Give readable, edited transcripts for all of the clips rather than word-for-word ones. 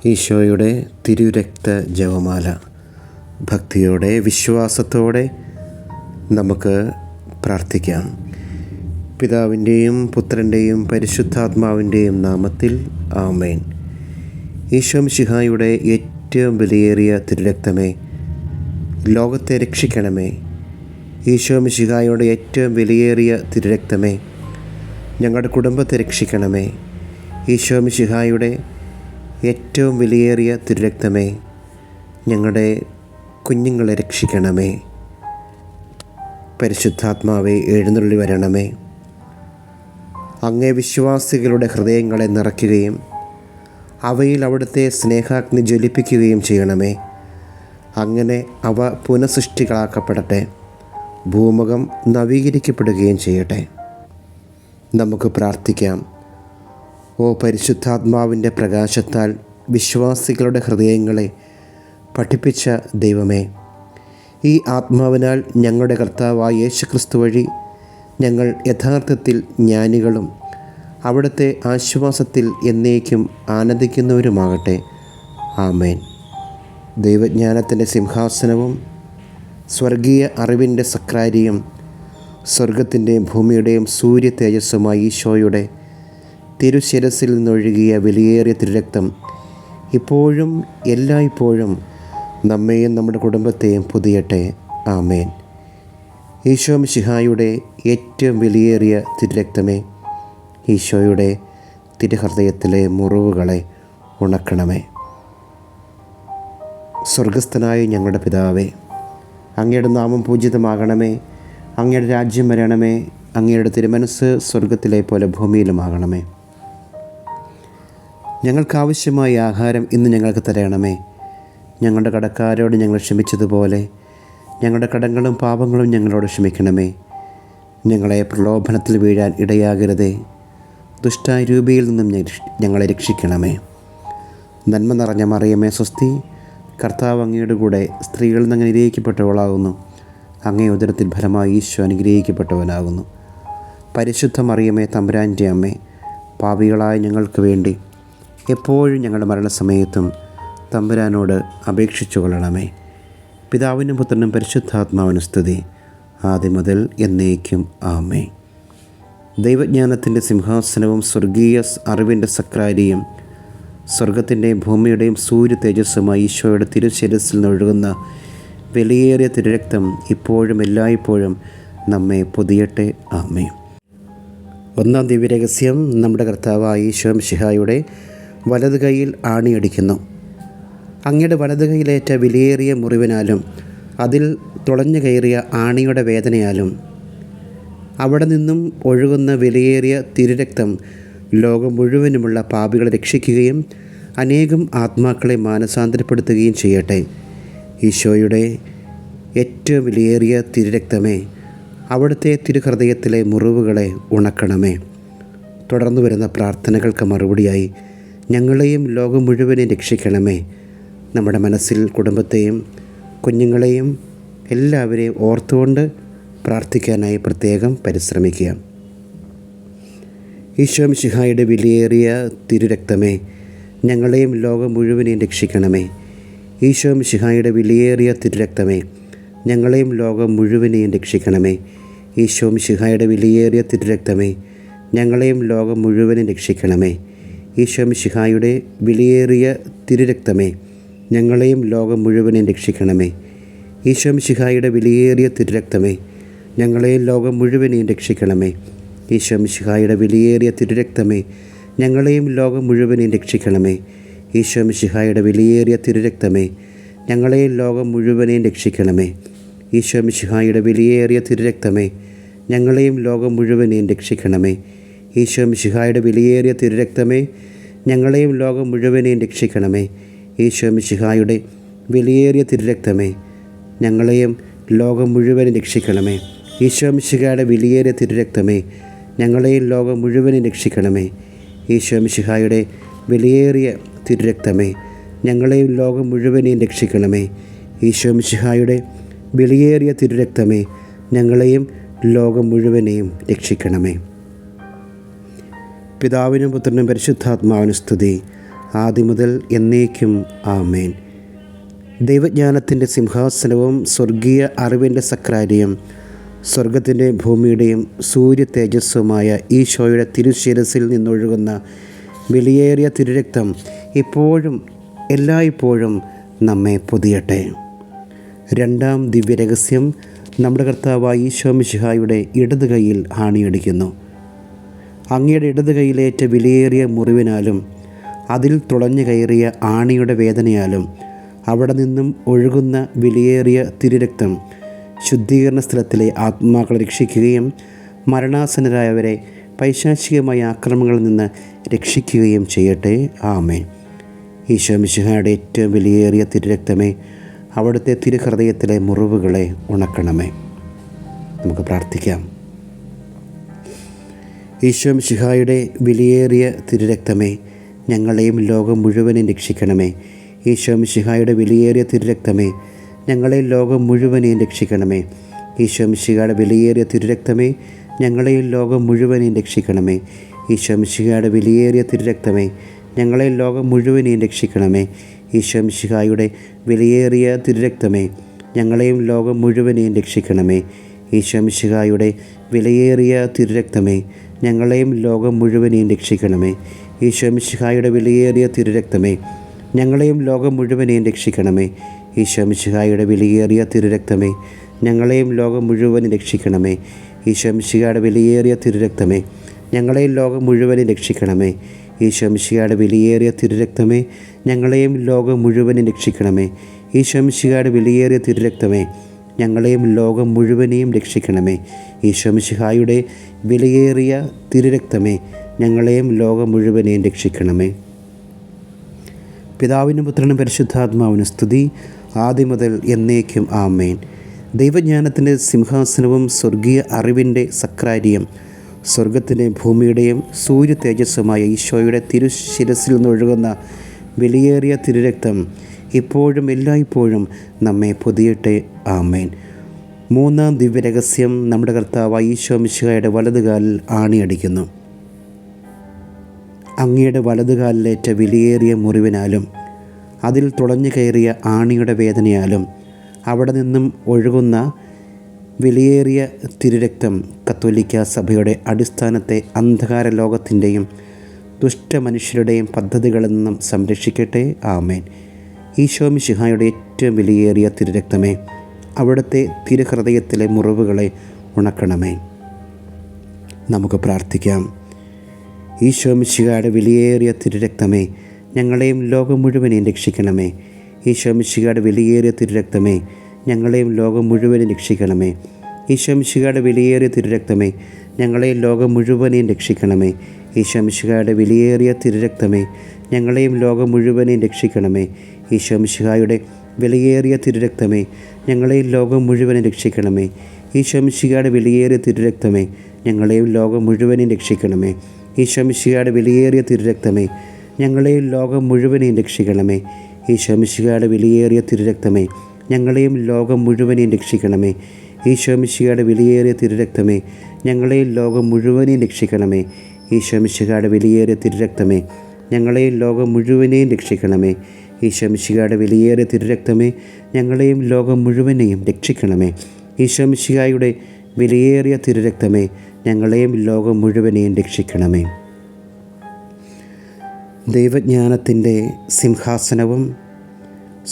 ഈശോയുടെ തിരുരക്ത ജപമാല ഭക്തിയോടെ വിശ്വാസത്തോടെ നമുക്ക് പ്രാർത്ഥിക്കാം. പിതാവിൻ്റെയും പുത്രൻ്റെയും പരിശുദ്ധാത്മാവിൻ്റെയും നാമത്തിൽ ആമേൻ. ഈശോ മിശിഹായുടെ ഏറ്റവും വിലയേറിയ തിരുരക്തമേ, ലോകത്തെ രക്ഷിക്കണമേ. ഈശോ മിശിഹായുടെ ഏറ്റവും വിലയേറിയ തിരുരക്തമേ, ഞങ്ങളുടെ കുടുംബത്തെ രക്ഷിക്കണമേ. ഈശോ മിശിഹായുടെ ഏറ്റവും വിലയേറിയ തിരുരക്തമേ, ഞങ്ങളുടെ കുഞ്ഞുങ്ങളെ രക്ഷിക്കണമേ. പരിശുദ്ധാത്മാവെ എഴുന്നള്ളി വരണമേ. അങ്ങേ വിശ്വാസികളുടെ ഹൃദയങ്ങളെ നിറയ്ക്കുകയും അവയിൽ അവിടുത്തെ സ്നേഹാഗ്നി ജ്വലിപ്പിക്കുകയും ചെയ്യണമേ. അങ്ങനെ അവ പുനഃസൃഷ്ടികളാക്കപ്പെടട്ടെ, ഭൂമുഖം നവീകരിക്കപ്പെടുകയും ചെയ്യട്ടെ. നമുക്ക് പ്രാർത്ഥിക്കാം. ഓ പരിശുദ്ധാത്മാവിൻ്റെ പ്രകാശത്താൽ വിശ്വാസികളുടെ ഹൃദയങ്ങളെ പഠിപ്പിച്ച ദൈവമേ, ഈ ആത്മാവിനാൽ ഞങ്ങളുടെ കർത്താവായ യേശുക്രിസ്തു വഴി ഞങ്ങൾ യഥാർത്ഥത്തിൽ ജ്ഞാനികളും അവിടുത്തെ ആശ്വാസത്തിൽ എന്നേക്കും ആനന്ദിക്കുന്നവരുമാകട്ടെ. ആമേൻ. ദൈവജ്ഞാനത്തിൻ്റെ സിംഹാസനവും സ്വർഗീയ അറിവിൻ്റെ സക്രാരിയും സ്വർഗത്തിൻ്റെയും ഭൂമിയുടെയും സൂര്യ തേജസ്സുമായി ഈശോയുടെ തിരുശിരസിൽ നിന്നൊഴുകിയ വിലയേറിയ തിരുരക്തം ഇപ്പോഴും എല്ലായ്പ്പോഴും നമ്മെയും നമ്മുടെ കുടുംബത്തെയും പൊതിയട്ടെ. ആമേൻ. ഈശോ മിശിഹായുടെ ഏറ്റവും വിലയേറിയ തിരുരക്തമേ, ഈശോയുടെ തിരുഹൃദയത്തിലെ മുറിവുകളെ ഉണക്കണമേ. സ്വർഗസ്ഥനായ ഞങ്ങളുടെ പിതാവേ, അങ്ങയുടെ നാമം പൂജിതമാകണമേ. അങ്ങയുടെ രാജ്യം വരണമേ. അങ്ങയുടെ തിരുമനസ്സ് സ്വർഗത്തിലെ പോലെ ഭൂമിയിലുമാകണമേ. ഞങ്ങൾക്കാവശ്യമായ ആഹാരം ഇന്ന് ഞങ്ങൾക്ക് തരണമേ. ഞങ്ങളുടെ കടക്കാരോട് ഞങ്ങൾ ക്ഷമിച്ചതുപോലെ ഞങ്ങളുടെ കടങ്ങളും പാപങ്ങളും ഞങ്ങളോട് ക്ഷമിക്കണമേ. ഞങ്ങളെ പ്രലോഭനത്തിൽ വീഴാൻ ഇടയാകരുതേ. ദുഷ്ടായ രൂപയിൽ നിന്നും ഞങ്ങളെ രക്ഷിക്കണമേ. നന്മ നിറഞ്ഞ മറിയമേ സ്വസ്തി, കർത്താവ് അങ്ങയുടെ കൂടെ സ്ത്രീകളിൽ നിന്ന് അനുഗ്രഹിക്കപ്പെട്ടവളാകുന്നു. അങ്ങേ ഉദരത്തിൽ ഫലമായി ഈശോ അനുഗ്രഹിക്കപ്പെട്ടവനാകുന്നു. പരിശുദ്ധ മറിയമേ തമ്പുരാൻ്റെ അമ്മേ, പാപികളായ ഞങ്ങൾക്ക് വേണ്ടി എപ്പോഴും ഞങ്ങളുടെ മരണസമയത്തും തമ്പുരാനോട് അപേക്ഷിച്ചു കൊള്ളണമേ. പിതാവിനും പുത്രനും പരിശുദ്ധാത്മാവിനും സ്തുതി, ആദ്യം മുതൽ എന്നേക്കും. ആമേൻ. ദൈവജ്ഞാനത്തിൻ്റെ സിംഹാസനവും സ്വർഗീയ അറിവിൻ്റെ സക്രാരിയും സ്വർഗത്തിൻ്റെയും ഭൂമിയുടെയും സൂര്യ തേജസ്സുമായി ഈശോയുടെ തിരുശിരസിൽ നിന്നൊഴുകുന്ന വിലയേറിയ തിരുരക്തം ഇപ്പോഴും എല്ലായ്പ്പോഴും നമ്മെ പൊതിയട്ടെ. ആമേൻ. ഒന്നാം ദിവ്യരഹസ്യം, നമ്മുടെ കർത്താവായ ഈശോ മിശിഹായുടെ വലത് കൈയിൽ ആണിയടിക്കുന്നു. അങ്ങയുടെ വലത് കൈയിലേറ്റ വിലയേറിയ മുറിവിനാലും അതിൽ തുളഞ്ഞു കയറിയ ആണിയുടെ വേദനയാലും അവിടെ നിന്നും ഒഴുകുന്ന വിലയേറിയ തിരുരക്തം ലോകം മുഴുവനുമുള്ള പാപികളെ രക്ഷിക്കുകയും അനേകം ആത്മാക്കളെ മാനസാന്തരപ്പെടുത്തുകയും ചെയ്യട്ടെ. ഈശോയുടെ ഏറ്റവും വിലയേറിയ തിരുരക്തമേ, അവിടുത്തെ തിരുഹൃദയത്തിലെ മുറിവുകളെ ഉണക്കണമേ. തുടർന്നു വരുന്ന പ്രാർത്ഥനകൾക്ക് മറുപടിയായി ഞങ്ങളെയും ലോകം മുഴുവനെയും രക്ഷിക്കണമേ. നമ്മുടെ മനസ്സിൽ കുടുംബത്തെയും കുഞ്ഞുങ്ങളെയും എല്ലാവരെയും ഓർത്തുകൊണ്ട് പ്രാർത്ഥിക്കാനായി പ്രത്യേകം പരിശ്രമിക്കുക. ഈശോ മിശിഹായുടെ വിലയേറിയ തിരുരക്തമേ, ഞങ്ങളെയും ലോകം മുഴുവനെയും രക്ഷിക്കണമേ. ഈശോ മിശിഹായുടെ വിലയേറിയ തിരുരക്തമേ, ഞങ്ങളെയും ലോകം മുഴുവനെയും രക്ഷിക്കണമേ. ഈശോ മിശിഹായുടെ വിലയേറിയ തിരുരക്തമേ, ഞങ്ങളെയും ലോകം മുഴുവനും രക്ഷിക്കണമേ. ഈശോ മിശിഹായുടെ വിലയേറിയ തിരുരക്തമേ, ഞങ്ങളെയും ലോകം മുഴുവനും രക്ഷിക്കണമേ. ഈശോ മിശിഹായുടെ വിലയേറിയ തിരുരക്തമേ, ഞങ്ങളെയും ലോകം മുഴുവനെയും രക്ഷിക്കണമേ. ഈശോ മിശിഹായുടെ വിലയേറിയ തിരുരക്തമേ, ഞങ്ങളെയും ലോകം മുഴുവനെയും രക്ഷിക്കണമേ. ഈശോ മിശിഹായുടെ വിലയേറിയ തിരുരക്തമേ, ഞങ്ങളെയും ലോകം മുഴുവനെയും രക്ഷിക്കണമേ. ഈശോ മിശിഹായുടെ വിലയേറിയ തിരുരക്തമേ, ഞങ്ങളെയും ലോകം മുഴുവനെയും രക്ഷിക്കണമേ. ഈശോ മിശിഹായുടെ വിലയേറിയ തിരുരക്തമേ, ഞങ്ങളെയും ലോകം മുഴുവനെയും രക്ഷിക്കണമേ. ഈശോ മിശിഹായുടെ വിലയേറിയ തിരുരക്തമേ, ഞങ്ങളെയും ലോകം മുഴുവനും രക്ഷിക്കണമേ. ഈശോ മിശിഹായുടെ വിലയേറിയ തിരുരക്തമേ, ഞങ്ങളെയും ലോകം മുഴുവനും രക്ഷിക്കണമേ. ഈശോ മിശിഹായുടെ വിലയേറിയ തിരുരക്തമേ, ഞങ്ങളെയും ലോകം മുഴുവനെയും രക്ഷിക്കണമേ. ഈശോ മിശിഹായുടെ വിലയേറിയ തിരുരക്തമേ, ഞങ്ങളെയും ലോകം മുഴുവനെയും രക്ഷിക്കണമേ. പിതാവിനും പുത്രനും പരിശുദ്ധാത്മാവിനും സ്തുതി, ആദ്യം മുതൽ എന്നേക്കും ആമേൻ. ദൈവജ്ഞാനത്തിൻ്റെ സിംഹാസനവും സ്വർഗീയ അറിവിൻ്റെ സക്രാരിയും സ്വർഗത്തിൻ്റെ ഭൂമിയുടെയും സൂര്യ തേജസ്സുമായ ഈശോയുടെ തിരുശിരസിൽ നിന്നൊഴുകുന്ന വിലയേറിയ തിരുരക്തം ഇപ്പോഴും എല്ലായ്പ്പോഴും നമ്മെ പൊതിയട്ടെ. രണ്ടാം ദിവ്യരഹസ്യം നമ്മുടെ കർത്താവായ ഈശോ മിശിഹായുടെ ഇടത് കൈയിൽ ആണിയടിക്കുന്നു. അങ്ങയുടെ ഇടത് കൈയിലേറ്റ വിലയേറിയ മുറിവിനാലും അതിൽ തുളഞ്ഞു കയറിയ ആണിയുടെ വേദനയാലും അവിടെ നിന്നും ഒഴുകുന്ന വിലയേറിയ തിരുരക്തം ശുദ്ധീകരണ സ്ഥലത്തിലെ ആത്മാക്കളെ രക്ഷിക്കുകയും മരണാസന്നരായവരെ പൈശാചികമായ ആക്രമണങ്ങളിൽ നിന്ന് രക്ഷിക്കുകയും ചെയ്യട്ടെ. ആമേൻ. ഈശോ മിശിഹായുടെ ഏറ്റവും വിലയേറിയ തിരുരക്തമേ, അവിടുത്തെ തിരുഹൃദയത്തിലെ മുറിവുകളെ ഉണക്കണമേ. നമുക്ക് പ്രാർത്ഥിക്കാം. ഈശോ മിശിഹായുടെ വിലയേറിയ തിരുരക്തമേ, ഞങ്ങളെയും ലോകം മുഴുവനും രക്ഷിക്കണമേ. ഈശോ മിശിഹായുടെ വിലയേറിയ തിരുരക്തമേ, ഞങ്ങളെയും ലോകം മുഴുവനെയും രക്ഷിക്കണമേ. ഈശോ മിശിഹായുടെ വിലയേറിയ തിരുരക്തമേ, ഞങ്ങളെയും ലോകം മുഴുവനെയും രക്ഷിക്കണമേ. ഈശോ മിശിഹായുടെ വിലയേറിയ തിരുരക്തമേ, ഞങ്ങളെയും ലോകം മുഴുവനെയും രക്ഷിക്കണമേ. ഈശോ മിശിഹായുടെ വിലയേറിയ തിരുരക്തമേ, ഞങ്ങളെയും ലോകം മുഴുവനെയും രക്ഷിക്കണമേ. ഈശോ മിശിഹായുടെ വിലയേറിയ തിരുരക്തമേ, ഞങ്ങളെയും ലോകം മുഴുവനെയും രക്ഷിക്കണമേ. ഈശോ മിശിഹായുടെ വിലയേറിയ തിരുരക്തമേ, ഞങ്ങളെയും ലോകം മുഴുവനെയും രക്ഷിക്കണമേ. ഈശോ മിശിഹായുടെ വിലയേറിയ തിരുരക്തമേ, ഞങ്ങളെയും ലോകം മുഴുവനും രക്ഷിക്കണമേ. ഈശോ മിശിഹായുടെ വിലയേറിയ തിരുരക്തമേ, ഞങ്ങളെയും ലോകം മുഴുവനും രക്ഷിക്കണമേ. ഈശോ മിശിഹായുടെ വിലയേറിയ തിരുരക്തമേ, ഞങ്ങളെയും ലോകം മുഴുവനും രക്ഷിക്കണമേ. ഈശോ മിശിഹായുടെ വിലയേറിയ തിരുരക്തമേ, ഞങ്ങളെയും ലോകം മുഴുവനെയും രക്ഷിക്കണമേ. ഈശോ മിശിഹായുടെ വിലയേറിയ തിരുരക്തമേ, ഞങ്ങളെയും ലോകം മുഴുവനെയും രക്ഷിക്കണമേ. പിതാവിനും പുത്രനും പരിശുദ്ധാത്മാവിനും സ്തുതി, ആദ്യം മുതൽ എന്നേക്കും ആമേൻ. ദൈവജ്ഞാനത്തിൻ്റെ സിംഹാസനവും സ്വർഗീയ അറിവിൻ്റെ സക്രാരിയും സ്വർഗത്തിൻ്റെ ഭൂമിയുടെയും സൂര്യ തേജസ്സുമായ ഈശോയുടെ തിരുശിരസിൽ നിന്നൊഴുകുന്ന വിലയേറിയ തിരുരക്തം ഇപ്പോഴും എല്ലായ്പ്പോഴും നമ്മെ പൊതിയട്ടെ. ആമേൻ. മൂന്നാം ദിവ്യരഹസ്യം നമ്മുടെ കർത്താവായ ഈശോ മിശിഹായുടെ വലതുകാലിൽ ആണിയടിക്കുന്നു. അങ്ങയുടെ വലതുകാലിലേറ്റ വിലയേറിയ മുറിവിനാലും അതിൽ തുളഞ്ഞു കയറിയ ആണിയുടെ വേദനയാലും അവിടെ നിന്നും ഒഴുകുന്ന വിലയേറിയ തിരുരക്തം കത്തോലിക്ക സഭയുടെ അടിസ്ഥാനത്തെ അന്ധകാര ലോകത്തിൻ്റെയും ദുഷ്ടമനുഷ്യരുടെയും പദ്ധതികളിൽ നിന്നും സംരക്ഷിക്കട്ടെ. ആമേൻ. ഈശോ മിശിഹായുടെ ഏറ്റവും വിലയേറിയ തിരുരക്തമേ, അവിടുത്തെ തിരുഹൃദയത്തിലെ മുറിവുകളെ ഉണക്കണമേ. നമുക്ക് പ്രാർത്ഥിക്കാം. ഈശോ മിശിഹായുടെ വിലയേറിയ തിരുരക്തമേ, ഞങ്ങളെയും ലോകം മുഴുവനെയും രക്ഷിക്കണമേ. ഈശോ മിശിഹായുടെ വിലയേറിയ തിരുരക്തമേ, ഞങ്ങളെയും ലോകം മുഴുവനും രക്ഷിക്കണമേ. ഈശോ മിശിഹായുടെ വിലയേറിയ തിരുരക്തമേ, ഞങ്ങളെയും ലോകം മുഴുവനെയും രക്ഷിക്കണമേ. ഈശോ മിശിഹായുടെ വിലയേറിയ തിരുരക്തമേ, ഞങ്ങളെയും ലോകം മുഴുവനെയും രക്ഷിക്കണമേ. ഈശോ മിശിഹായുടെ വിലയേറിയ തിരുരക്തമേ, ഞങ്ങളെയും ലോകം മുഴുവനും രക്ഷിക്കണമേ. ഈശോ മിശിഹായുടെ വിലയേറിയ തിരുരക്തമേ, ഞങ്ങളെയും ലോകം മുഴുവനും രക്ഷിക്കണമേ. ഈശോ മിശിഹായുടെ വിലയേറിയ തിരുരക്തമേ, ഞങ്ങളെയും ലോകം മുഴുവനെയും രക്ഷിക്കണമേ. ഈശോ മിശിഹായുടെ വിലയേറിയ തിരുരക്തമേ, ഞങ്ങളെയും ലോകം മുഴുവനെയും രക്ഷിക്കണമേ. ഈശോ മിശിഹായുടെ വിലയേറിയ തിരുരക്തമേ, ഞങ്ങളെയും ലോകം മുഴുവനെയും രക്ഷിക്കണമേ. ഈശോ മിശിഹായുടെ വിലയേറിയ തിരുരക്തമേ, ഞങ്ങളെയും ലോകം മുഴുവനെയും രക്ഷിക്കണമേ. ഈശോ മിശിഹായുടെ വിലയേറിയ തിരുരക്തമേ, ഞങ്ങളെയും ലോകം മുഴുവനെയും രക്ഷിക്കണമേ. ഈശോ മിശിഹായുടെ വിലയേറിയ തിരുരക്തമേ, ഞങ്ങളെയും ലോകം മുഴുവനെയും രക്ഷിക്കണമേ. ദൈവജ്ഞാനത്തിൻ്റെ സിംഹാസനവും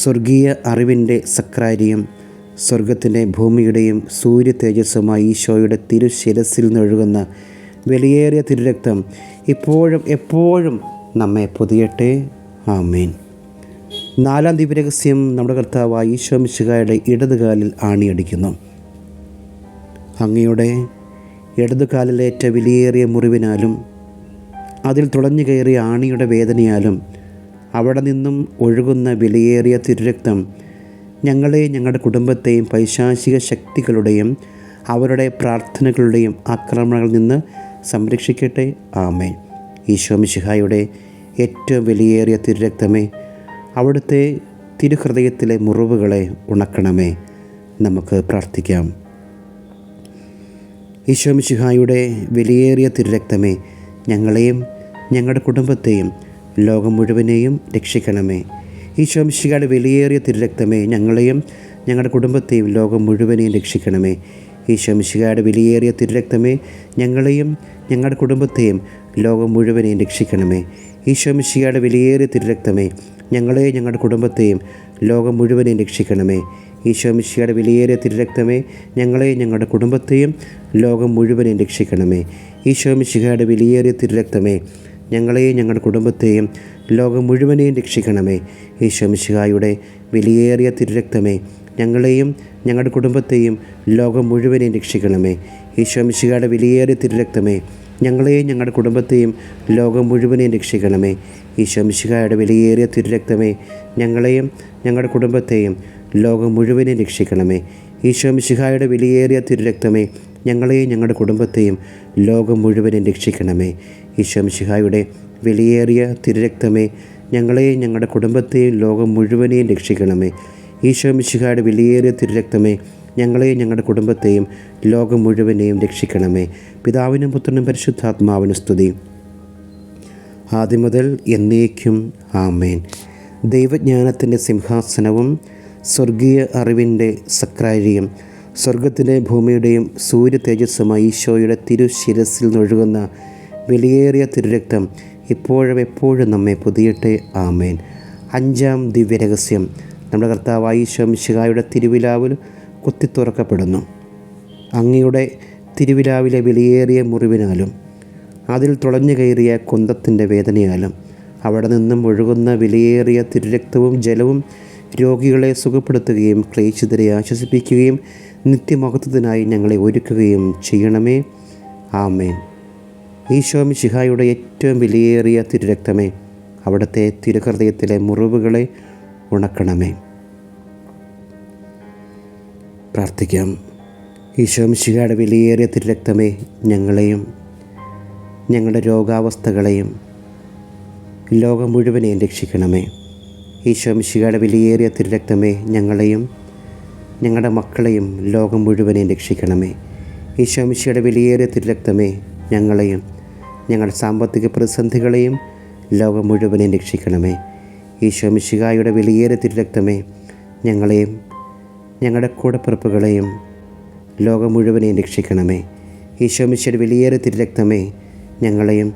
സ്വർഗീയ അറിവിൻ്റെ സക്രാരിയും സ്വർഗത്തിൻ്റെ ഭൂമിയുടെയും സൂര്യ തേജസ്സുമായി ഈശോയുടെ തിരുശിരസിൽ നിന്നൊഴുകുന്ന വിലയേറിയ തിരുരക്തം ഇപ്പോഴും എപ്പോഴും നമ്മെ പൊതിയട്ടെ. ആമേൻ. നാലാം ദിവ്യരഹസ്യം നമ്മുടെ കർത്താവായ ഈശോ മിശിഹായുടെ ഇടതുകാലിൽ ആണിയടിക്കുന്നു. അങ്ങയുടെ ഇടതുകാലിലേറ്റ വിലയേറിയ മുറിവിനാലും അതിൽ തുളഞ്ഞു കയറിയ ആണിയുടെ വേദനയാലും അവിടെ നിന്നും ഒഴുകുന്ന വിലയേറിയ തിരുരക്തം ഞങ്ങളെ, ഞങ്ങളുടെ കുടുംബത്തെയും പൈശാചിക ശക്തികളുടെയും അവരുടെ പ്രാർത്ഥനകളുടെയും ആക്രമണങ്ങളിൽ നിന്ന് സംരക്ഷിക്കട്ടെ. ആമേൻ. ഈശോ മിശിഹായുടെ ഏറ്റവും വിലയേറിയ തിരുരക്തമേ, അവിടുത്തെ തിരുഹൃദയത്തിലെ മുറിവുകളെ ഉണക്കണമേ. നമുക്ക് പ്രാർത്ഥിക്കാം. ഈശോ മിശിഹായുടെ വിലയേറിയ തിരുരക്തമേ, ഞങ്ങളെയും ഞങ്ങളുടെ കുടുംബത്തെയും ലോകം മുഴുവനെയും രക്ഷിക്കണമേ. ഈശോ മിശിഹായുടെ വിലയേറിയ തിരുരക്തമേ, ഞങ്ങളെയും ഞങ്ങളുടെ കുടുംബത്തെയും ലോകം മുഴുവനെയും രക്ഷിക്കണമേ. ഈശോ മിശിഹായുടെ വിലയേറിയ തിരുരക്തമേ, ഞങ്ങളെയും ഞങ്ങളുടെ കുടുംബത്തെയും ലോകം മുഴുവനെയും രക്ഷിക്കണമേ. ഈശോ മിശിഹായുടെ വിലയേറിയ തിരുരക്തമേ, ഞങ്ങളെയും ഞങ്ങളുടെ കുടുംബത്തെയും ലോകം മുഴുവനെയും രക്ഷിക്കണമേ. ഈശോ മിശിഹായുടെ വിലയേറിയ തിരുരക്തമേ, ഞങ്ങളെയും ഞങ്ങളുടെ കുടുംബത്തെയും ലോകം മുഴുവനെയും രക്ഷിക്കണമേ. ഈശോ മിശിഹായുടെ വിലയേറിയ തിരുരക്തമേ, ഞങ്ങളെയും ഞങ്ങളുടെ കുടുംബത്തെയും ലോകം മുഴുവനെയും രക്ഷിക്കണമേ. ഈശോ മിശിഹായുടെ വിലയേറിയ തിരുരക്തമേ, ഞങ്ങളെയും ഞങ്ങളുടെ കുടുംബത്തെയും ലോകം മുഴുവനെയും രക്ഷിക്കണമേ. ഈശോ മിശിഹായുടെ വിലയേറിയ തിരുരക്തമേ, ഞങ്ങളെയും ഞങ്ങളുടെ കുടുംബത്തെയും ലോകം മുഴുവനെയും രക്ഷിക്കണമേ. ഈശോ മിശിഹായുടെ വിലയേറിയ തിരുരക്തമേ, ഞങ്ങളെയും ഞങ്ങളുടെ കുടുംബത്തെയും ലോകം മുഴുവനെയും രക്ഷിക്കണമേ. ഈശോ മിശിഹായുടെ വിലയേറിയ തിരുരക്തമേ, ഞങ്ങളെയും ഞങ്ങളുടെ കുടുംബത്തെയും ലോകം മുഴുവനെയും രക്ഷിക്കണമേ. ഈശോ മിശിഹായുടെ വിലയേറിയ തിരുരക്തമേ, ഞങ്ങളെയും ഞങ്ങളുടെ കുടുംബത്തെയും ലോകം മുഴുവനെയും രക്ഷിക്കണമേ. ഈശോ മിശിഹായുടെ വിലയേറിയ തിരുരക്തമേ, ഞങ്ങളെയും ഞങ്ങളുടെ കുടുംബത്തെയും ലോകം മുഴുവനെയും രക്ഷിക്കണമേ. പിതാവിനും പുത്രനും പരിശുദ്ധാത്മാവിനും സ്തുതി, ആദ്യം മുതൽ എന്നേക്കും. ആമേൻ. ദൈവജ്ഞാനത്തിൻ്റെ സിംഹാസനവും സ്വർഗീയ അറിവിൻ്റെ സക്രാരിയും സ്വർഗത്തിൻ്റെ ഭൂമിയുടെയും സൂര്യ തേജസ്സുമായി ഈശോയുടെ തിരുശിരസിൽ നിന്നൊഴുകുന്ന വിലയേറിയ തിരുരക്തം ഇപ്പോഴും എപ്പോഴും നമ്മെ പൊതിയട്ടെ. ആമേൻ. അഞ്ചാം ദിവ്യരഹസ്യം. നമ്മുടെ കർത്താവായ ഈശോ മിശിഹായുടെ തിരുവിലാവിൽ കുത്തിത്തുറക്കപ്പെടുന്നു. അങ്ങയുടെ തിരുവിലാവിലെ വിലയേറിയ മുറിവിനാലും അതിൽ തുളഞ്ഞു കയറിയ കുന്തത്തിൻ്റെ വേദനയാലും അവിടെ നിന്നും ഒഴുകുന്ന വിലയേറിയ തിരുരക്തവും ജലവും രോഗികളെ സുഖപ്പെടുത്തുകയും ക്ലേശിതരെ ആശ്വസിപ്പിക്കുകയും നിത്യമഹത്വത്തിനായി ഞങ്ങളെ ഒരുക്കുകയും ചെയ്യണമേ. ആമേൻ. ഈശോ മിശിഹായുടെ ഏറ്റവും വിലയേറിയ തിരുരക്തമേ, അവിടുത്തെ തിരുഹൃദയത്തിലെ മുറിവുകളെ ഉണക്കണമേ. പ്രാർത്ഥിക്കാം. ഈശോ മിശിഹായുടെ വിലയേറിയ തിരുരക്തമേ, ഞങ്ങളെയും ഞങ്ങളുടെ രോഗാവസ്ഥകളെയും ലോകം മുഴുവനെയും രക്ഷിക്കണമേ. ഈശോ മിശിഹായുടെ വിലയേറിയ തിരുരക്തമേ, ഞങ്ങളെയും ഞങ്ങളുടെ മക്കളെയും ലോകം മുഴുവനെയും രക്ഷിക്കണമേ. ഈശോ മിശിഹായുടെ വിലയേറിയ തിരുരക്തമേ, ഞങ്ങളെയും ഞങ്ങളുടെ സാമ്പത്തിക പ്രതിസന്ധികളെയും ലോകം മുഴുവനെയും രക്ഷിക്കണമേ. ഈശോ മിശിഹായുടെ വിലയേറിയ തിരുരക്തമേ, ഞങ്ങളെയും ഞങ്ങളുടെ കൂടപ്പിറപ്പുകളെയും ലോകം മുഴുവനെയും രക്ഷിക്കണമേ. ഈശോ മിശിഹായുടെ വിലയേറിയ തിരുരക്തമേ, ഞങ്ങളെയും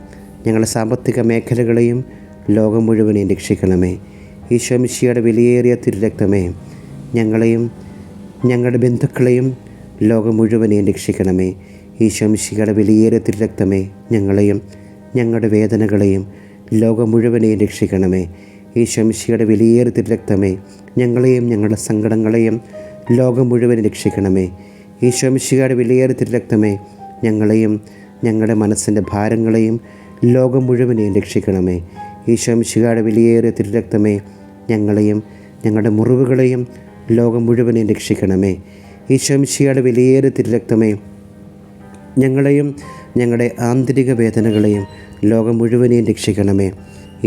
ഞങ്ങളുടെ സാമ്പത്തിക മേഖലകളെയും ലോകം മുഴുവനെയും രക്ഷിക്കണമേ. ഈശോ മിശിഹായുടെ വിലയേറിയ തിരുരക്തമേ, ഞങ്ങളെയും ഞങ്ങളുടെ ബന്ധുക്കളെയും ലോകം മുഴുവനെയും രക്ഷിക്കണമേ. ഈശോ മിശിഹായുടെ വിലയേറിയ തിരുരക്തമേ, ഞങ്ങളെയും ഞങ്ങളുടെ വേദനകളെയും ലോകം മുഴുവനെയും രക്ഷിക്കണമേ. ഈശോ മിശിഹായുടെ വിലയേറിയ തിരുരക്തമേ, ഞങ്ങളെയും ഞങ്ങളുടെ സങ്കടങ്ങളെയും ലോകം മുഴുവനും രക്ഷിക്കണമേ. ഈശോ മിശിഹായുടെ വിലയേറിയ തിരുരക്തമേ, ഞങ്ങളെയും ഞങ്ങളുടെ മനസ്സിൻ്റെ ഭാരങ്ങളെയും ലോകം മുഴുവനെയും രക്ഷിക്കണമേ. ഈശോ മിശിഹായുടെ വിലയേറിയ തിരുരക്തമേ, ഞങ്ങളെയും ഞങ്ങളുടെ മുറിവുകളെയും ലോകം മുഴുവനെയും രക്ഷിക്കണമേ. ഈശോ മിശിഹായുടെ വിലയേറിയ തിരുരക്തമേ, ഞങ്ങളെയും ഞങ്ങളുടെ ആന്തരിക വേദനകളെയും ലോകം മുഴുവനെയും രക്ഷിക്കണമേ.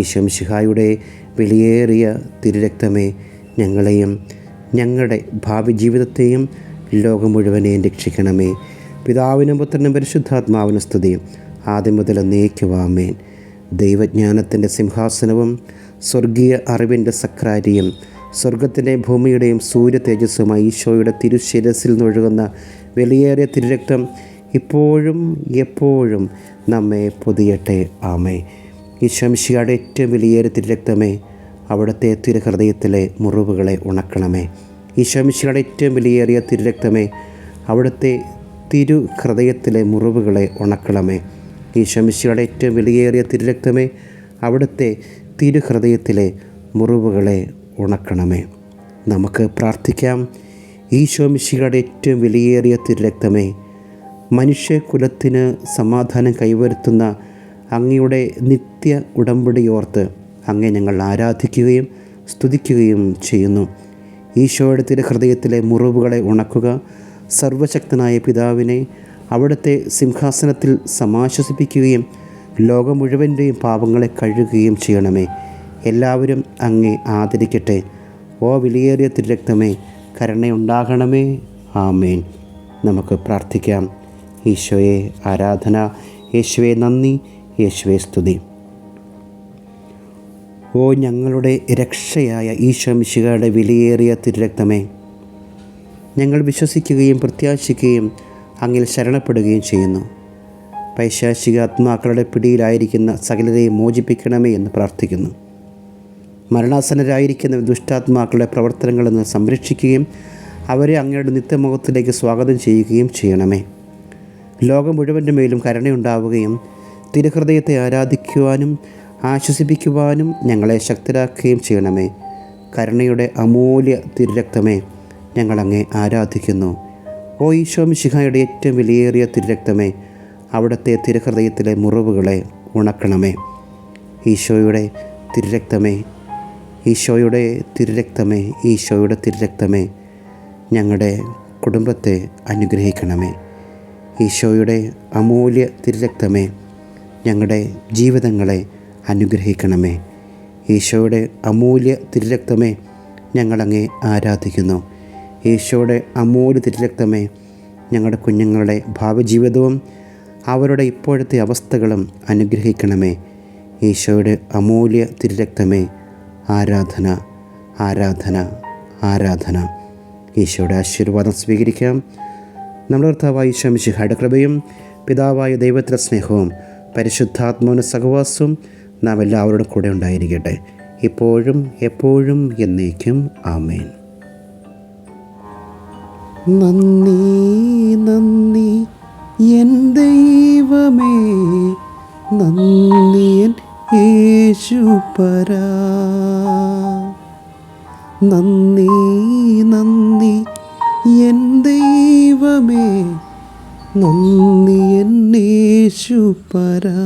ഈശോ മിശിഹായുടെ വിലയേറിയ തിരുരക്തമേ, ഞങ്ങളെയും ഞങ്ങളുടെ ഭാവി ജീവിതത്തെയും ലോകം മുഴുവനെയും രക്ഷിക്കണമേ. പിതാവിനും പുത്രനും പരിശുദ്ധാത്മാവിനും സ്തുതി, ആദ്യം മുതൽ എന്നേക്കും. ആമേൻ. ദൈവജ്ഞാനത്തിൻ്റെ സിംഹാസനവും സ്വർഗീയ അറിവിൻ്റെ സക്രാരിയും സ്വർഗത്തിൻ്റെ ഭൂമിയുടെയും സൂര്യ തേജസ്സുമായി ഈശോയുടെ തിരുശിരസിൽ നിന്നൊഴുകുന്ന വിലയേറിയ തിരുരക്തം ഇപ്പോഴും എപ്പോഴും നമ്മെ പൊതിയട്ടെ. ആമേൻ. ഈശോ മിശിഹായുടെ ഏറ്റവും വിലയേറിയ തിരുരക്തമേ, അവിടുത്തെ തിരുഹൃദയത്തിലെ മുറിവുകളെ ഉണക്കണമേ. ഈശോ മിശിഹായുടെ ഏറ്റവും വിലയേറിയ തിരുരക്തമേ, അവിടുത്തെ തിരുഹൃദയത്തിലെ മുറിവുകളെ ഉണക്കണമേ. ഈശോ മിശിഹായുടെ ഏറ്റവും വിലയേറിയ തിരുരക്തമേ, അവിടുത്തെ തിരുഹൃദയത്തിലെ മുറിവുകളെ ഉണക്കണമേ. നമുക്ക് പ്രാർത്ഥിക്കാം. ഈശോ മിശിഹായുടെ ഏറ്റവും വിലയേറിയ തിരുരക്തമേ, മനുഷ്യകുലത്തിന് സമാധാനം കൈവരുത്തുന്ന അങ്ങയുടെ നിത്യ ഉടമ്പടിയോർത്ത് അങ്ങേ ഞങ്ങൾ ആരാധിക്കുകയും സ്തുതിക്കുകയും ചെയ്യുന്നു. ഈശോയുടെ തിരുഹൃദയത്തിലെ മുറിവുകളെ ഉണക്കുക. സർവശക്തനായ പിതാവിനെ അവിടുത്തെ സിംഹാസനത്തിൽ സമാശ്വസിപ്പിക്കുകയും ലോകം മുഴുവൻ്റെയും പാപങ്ങളെ കഴുകുകയും ചെയ്യണമേ. എല്ലാവരും അങ്ങേ ആദരിക്കട്ടെ. ഓ വിലയേറിയ തിരുരക്തമേ, കരുണയുണ്ടാകണമേ. ആമേൻ. നമുക്ക് പ്രാർത്ഥിക്കാം. ഈശോയെ ആരാധന, യേശുവെ നന്ദി, യേശുവെ സ്തുതി. ഓ ഞങ്ങളുടെ രക്ഷയായ ഈശോ മിശിഹായുടെ വിലയേറിയ തിരുരക്തമേ, ഞങ്ങൾ വിശ്വസിക്കുകയും പ്രത്യാശിക്കുകയും അങ്ങിൽ ശരണപ്പെടുകയും ചെയ്യുന്നു. പൈശാചിക ആത്മാക്കളുടെ പിടിയിലായിരിക്കുന്ന സകലരെയും മോചിപ്പിക്കണമേ എന്ന് പ്രാർത്ഥിക്കുന്നു. മരണാസന്നരായിരിക്കുന്ന ദുഷ്ടാത്മാക്കളുടെ പ്രവർത്തനങ്ങളിൽ നിന്ന് സംരക്ഷിക്കുകയും അവരെ അങ്ങയുടെ നിത്യമുഖത്തിലേക്ക് സ്വാഗതം ചെയ്യുകയും ചെയ്യണമേ. ലോകം മുഴുവൻ്റെ മേലും കരുണയുണ്ടാവുകയും തിരുഹൃദയത്തെ ആരാധിക്കുവാനും ആശ്വസിപ്പിക്കുവാനും ഞങ്ങളെ ശക്തരാക്കുകയും ചെയ്യണമേ. കരുണയുടെ അമൂല്യ തിരുരക്തമേ, ഞങ്ങളങ്ങേ ആരാധിക്കുന്നു. ഓ ഈശോ മിശിഹായുടെ ഏറ്റവും വിലയേറിയ തിരുരക്തമേ, അവിടുത്തെ തിരുഹൃദയത്തിലെ മുറിവുകളെ ഉണക്കണമേ. ഈശോയുടെ തിരുരക്തമേ, ഈശോയുടെ തിരുരക്തമേ, ഈശോയുടെ തിരുരക്തമേ, ഞങ്ങളുടെ കുടുംബത്തെ അനുഗ്രഹിക്കണമേ. ഈശോയുടെ അമൂല്യ തിരുരക്തമേ, ഞങ്ങളുടെ ജീവിതങ്ങളെ അനുഗ്രഹിക്കണമേ. ഈശോയുടെ അമൂല്യ തിരുരക്തമേ, ഞങ്ങളങ്ങേ ആരാധിക്കുന്നു. ഈശോയുടെ അമൂല്യ തിരുരക്തമേ, ഞങ്ങളുടെ കുഞ്ഞുങ്ങളുടെ ഭാവി ജീവിതവും അവരുടെ ഇപ്പോഴത്തെ അവസ്ഥകളും അനുഗ്രഹിക്കണമേ. ഈശോയുടെ അമൂല്യ തിരുരക്തമേ, ആരാധന, ആരാധന, ആരാധന. ഈശോയുടെ ആശീർവാദം സ്വീകരിക്കാം. നമ്മുടെ കർത്താവായ ഈശോ മിശിഹായുടെ കൃപയും പിതാവായ ദൈവത്തിൻ്റെ സ്നേഹവും പരിശുദ്ധാത്മാവിൻ്റെ സഹവാസവും നാം എല്ലാവരുടെ കൂടെ ഉണ്ടായിരിക്കട്ടെ, ഇപ്പോഴും എപ്പോഴും എന്നേക്കും. ആമേൻ. നന്ദി നന്ദി എൻ ദൈവമേ, നന്ദി എൻ യേശുപരാ. നന്ദി നന്ദി എൻ ദൈവമേ, നന്ദി എൻ യേശുപരാ.